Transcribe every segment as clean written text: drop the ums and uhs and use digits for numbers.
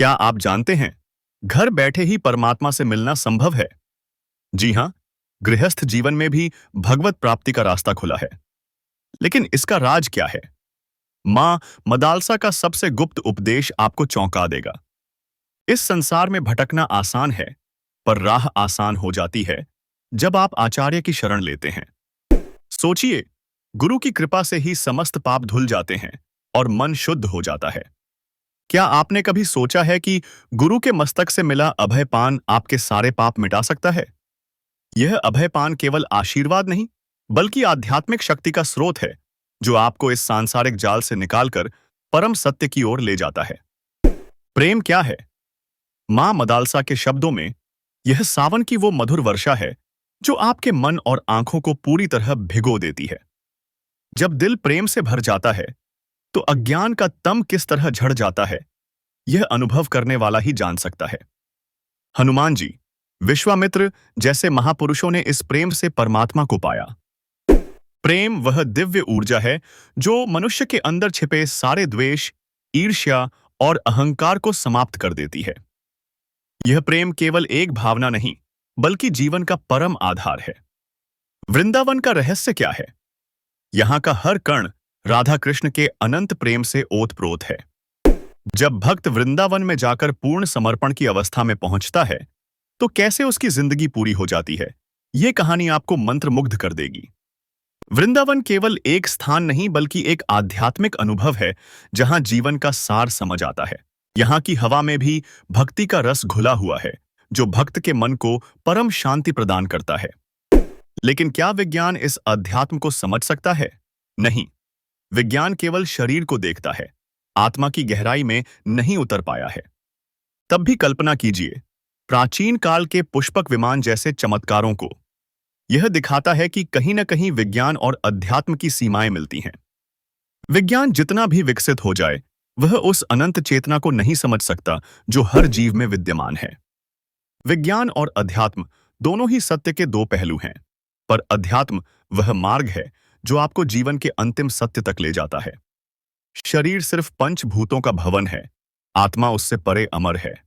क्या आप जानते हैं, घर बैठे ही परमात्मा से मिलना संभव है? जी हां, गृहस्थ जीवन में भी भगवत प्राप्ति का रास्ता खुला है। लेकिन इसका राज क्या है? मां मदालसा का सबसे गुप्त उपदेश आपको चौंका देगा। इस संसार में भटकना आसान है, पर राह आसान हो जाती है जब आप आचार्य की शरण लेते हैं। सोचिए, गुरु की कृपा से ही समस्त पाप धुल जाते हैं और मन शुद्ध हो जाता है। क्या आपने कभी सोचा है कि गुरु के मस्तक से मिला अभय पान आपके सारे पाप मिटा सकता है? यह अभय पान केवल आशीर्वाद नहीं, बल्कि आध्यात्मिक शक्ति का स्रोत है, जो आपको इस सांसारिक जाल से निकालकर परम सत्य की ओर ले जाता है। प्रेम क्या है? मां मदालसा के शब्दों में, यह सावन की वो मधुर वर्षा है जो आपके मन और आंखों को पूरी तरह भिगो देती है। जब दिल प्रेम से भर जाता है, तो अज्ञान का तम किस तरह झड़ जाता है, यह अनुभव करने वाला ही जान सकता है। हनुमान जी, विश्वामित्र जैसे महापुरुषों ने इस प्रेम से परमात्मा को पाया। प्रेम वह दिव्य ऊर्जा है जो मनुष्य के अंदर छिपे सारे द्वेष, ईर्ष्या और अहंकार को समाप्त कर देती है। यह प्रेम केवल एक भावना नहीं, बल्कि जीवन का परम आधार है। वृंदावन का रहस्य क्या है? यहां का हर कण राधा कृष्ण के अनंत प्रेम से ओतप्रोत है। जब भक्त वृंदावन में जाकर पूर्ण समर्पण की अवस्था में पहुंचता है, तो कैसे उसकी जिंदगी पूरी हो जाती है, यह कहानी आपको मंत्रमुग्ध कर देगी। वृंदावन केवल एक स्थान नहीं, बल्कि एक आध्यात्मिक अनुभव है जहां जीवन का सार समझ आता है। यहां की हवा में भी भक्ति का रस घुला हुआ है, जो भक्त के मन को परम शांति प्रदान करता है। लेकिन क्या विज्ञान इस अध्यात्म को समझ सकता है? नहीं। विज्ञान केवल शरीर को देखता है, आत्मा की गहराई में नहीं उतर पाया है। तब भी कल्पना कीजिए, प्राचीन काल के पुष्पक विमान जैसे चमत्कारों को। यह दिखाता है कि कहीं न कहीं विज्ञान और अध्यात्म की सीमाएं मिलती हैं। विज्ञान जितना भी विकसित हो जाए, वह उस अनंत चेतना को नहीं समझ सकता जो हर जीव में विद्यमान है। विज्ञान और अध्यात्म दोनों ही सत्य के दो पहलू हैं, पर अध्यात्म वह मार्ग है जो आपको जीवन के अंतिम सत्य तक ले जाता है। शरीर सिर्फ पंचभूतों का भवन है, आत्मा उससे परे अमर है।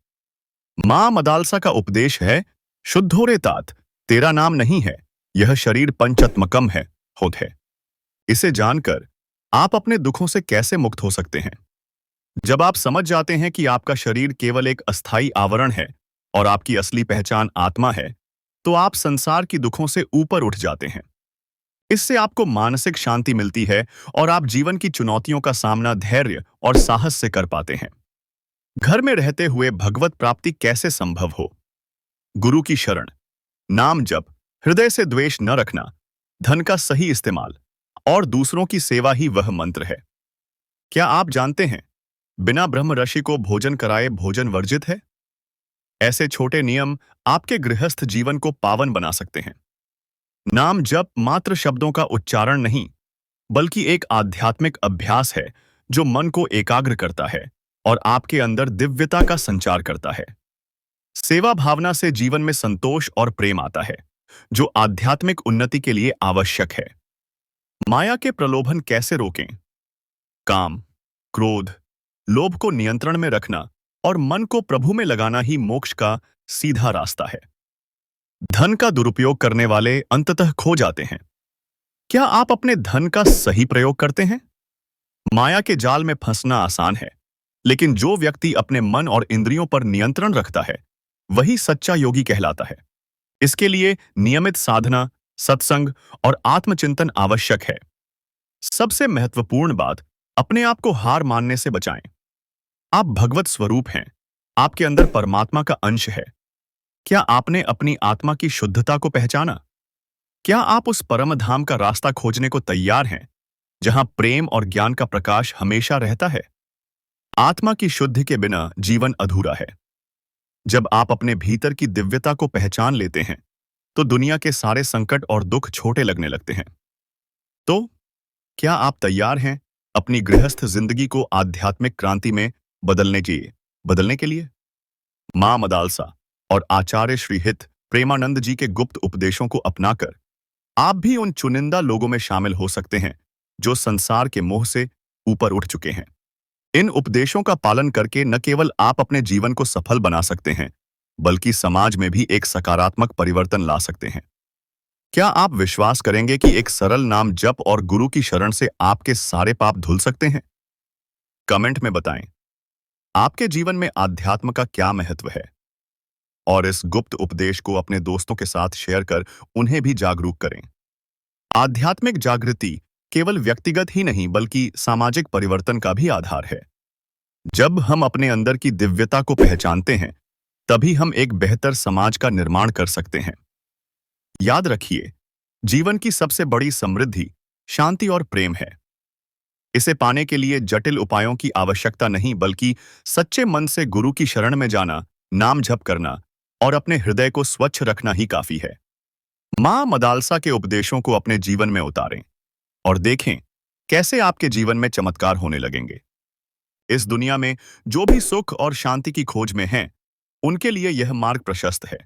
मां मदालसा का उपदेश है, शुद्धोरे तात, तेरा नाम नहीं है, यह शरीर पंचात्मकम है, होत है। इसे जानकर आप अपने दुखों से कैसे मुक्त हो सकते हैं? जब आप समझ जाते हैं कि आपका शरीर केवल एक अस्थायी आवरण है और आपकी असली पहचान आत्मा है, तो आप संसार की दुखों से ऊपर उठ जाते हैं। इससे आपको मानसिक शांति मिलती है और आप जीवन की चुनौतियों का सामना धैर्य और साहस से कर पाते हैं। घर में रहते हुए भगवत प्राप्ति कैसे संभव हो? गुरु की शरण, नाम जप, हृदय से द्वेष न रखना, धन का सही इस्तेमाल और दूसरों की सेवा ही वह मंत्र है। क्या आप जानते हैं, बिना ब्रह्म ऋषि को भोजन कराए भोजन वर्जित है? ऐसे छोटे नियम आपके गृहस्थ जीवन को पावन बना सकते हैं। नाम जप मात्र शब्दों का उच्चारण नहीं, बल्कि एक आध्यात्मिक अभ्यास है जो मन को एकाग्र करता है और आपके अंदर दिव्यता का संचार करता है। सेवा भावना से जीवन में संतोष और प्रेम आता है, जो आध्यात्मिक उन्नति के लिए आवश्यक है। माया के प्रलोभन कैसे रोकें? काम, क्रोध, लोभ को नियंत्रण में रखना और मन को प्रभु में लगाना ही मोक्ष का सीधा रास्ता है। धन का दुरुपयोग करने वाले अंततः खो जाते हैं। क्या आप अपने धन का सही प्रयोग करते हैं? माया के जाल में फंसना आसान है, लेकिन जो व्यक्ति अपने मन और इंद्रियों पर नियंत्रण रखता है, वही सच्चा योगी कहलाता है। इसके लिए नियमित साधना, सत्संग और आत्मचिंतन आवश्यक है। सबसे महत्वपूर्ण बात, अपने आप को हार मानने से बचाएं। आप भगवत स्वरूप हैं, आपके अंदर परमात्मा का अंश है। क्या आपने अपनी आत्मा की शुद्धता को पहचाना? क्या आप उस परम धाम का रास्ता खोजने को तैयार हैं, जहां प्रेम और ज्ञान का प्रकाश हमेशा रहता है? आत्मा की शुद्धि के बिना जीवन अधूरा है। जब आप अपने भीतर की दिव्यता को पहचान लेते हैं, तो दुनिया के सारे संकट और दुख छोटे लगने लगते हैं। तो क्या आप तैयार हैं अपनी गृहस्थ जिंदगी को आध्यात्मिक क्रांति में बदलने के लिए? मां मदालसा और आचार्य श्री हित प्रेमानंद जी के गुप्त उपदेशों को अपनाकर आप भी उन चुनिंदा लोगों में शामिल हो सकते हैं जो संसार के मोह से ऊपर उठ चुके हैं। इन उपदेशों का पालन करके न केवल आप अपने जीवन को सफल बना सकते हैं, बल्कि समाज में भी एक सकारात्मक परिवर्तन ला सकते हैं। क्या आप विश्वास करेंगे कि एक सरल नाम जप और गुरु की शरण से आपके सारे पाप धुल सकते हैं? कमेंट में बताएं, आपके जीवन में आध्यात्म का क्या महत्व है? और इस गुप्त उपदेश को अपने दोस्तों के साथ शेयर कर उन्हें भी जागरूक करें। आध्यात्मिक जागृति केवल व्यक्तिगत ही नहीं बल्कि सामाजिक परिवर्तन का भी आधार है। जब हम अपने अंदर की दिव्यता को पहचानते हैं, तभी हम एक बेहतर समाज का निर्माण कर सकते हैं। याद रखिए, जीवन की सबसे बड़ी समृद्धि शांति और प्रेम है। इसे पाने के लिए जटिल उपायों की आवश्यकता नहीं बल्कि सच्चे मन से गुरु की शरण में जाना, नाम जप करना और अपने हृदय को स्वच्छ रखना ही काफी है। मां मदालसा के उपदेशों को अपने जीवन में उतारें और देखें कैसे आपके जीवन में चमत्कार होने लगेंगे। इस दुनिया में जो भी सुख और शांति की खोज में हैं, उनके लिए यह मार्ग प्रशस्त है।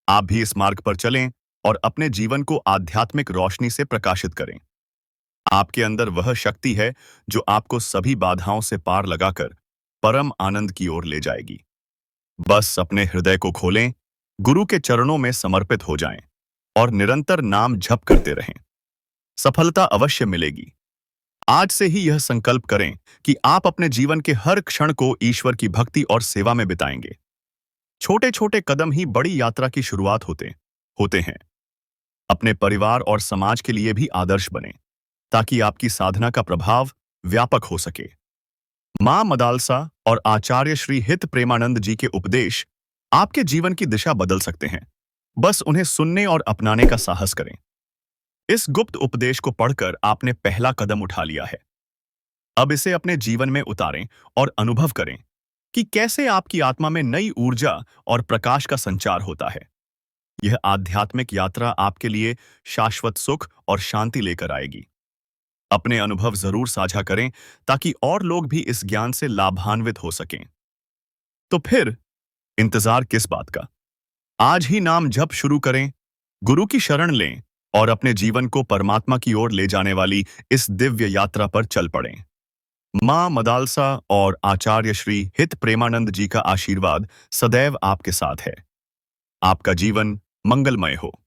आप भी इस मार्ग पर चलें और अपने जीवन को आध्यात्मिक रोशनी से प्रकाशित करें। आपके अंदर वह शक्ति है जो आपको सभी बाधाओं से पार लगाकर परम आनंद की ओर ले जाएगी। बस अपने हृदय को खोलें, गुरु के चरणों में समर्पित हो जाएं और निरंतर नाम जप करते रहें। सफलता अवश्य मिलेगी। आज से ही यह संकल्प करें कि आप अपने जीवन के हर क्षण को ईश्वर की भक्ति और सेवा में बिताएंगे। छोटे छोटे कदम ही बड़ी यात्रा की शुरुआत होते हैं। अपने परिवार और समाज के लिए भी आदर्श बने, ताकि आपकी साधना का प्रभाव व्यापक हो सके। मां मदालसा और आचार्य श्री हित प्रेमानंद जी के उपदेश आपके जीवन की दिशा बदल सकते हैं। बस उन्हें सुनने और अपनाने का साहस करें। इस गुप्त उपदेश को पढ़कर आपने पहला कदम उठा लिया है। अब इसे अपने जीवन में उतारें और अनुभव करें कि कैसे आपकी आत्मा में नई ऊर्जा और प्रकाश का संचार होता है। यह आध्यात्मिक यात्रा आपके लिए शाश्वत सुख और शांति लेकर आएगी। अपने अनुभव जरूर साझा करें ताकि और लोग भी इस ज्ञान से लाभान्वित हो सकें। तो फिर इंतजार किस बात का? आज ही नाम जप शुरू करें, गुरु की शरण लें और अपने जीवन को परमात्मा की ओर ले जाने वाली इस दिव्य यात्रा पर चल पड़ें। मां मदालसा और आचार्य श्री हित प्रेमानंद जी का आशीर्वाद सदैव आपके साथ है। आपका जीवन मंगलमय हो।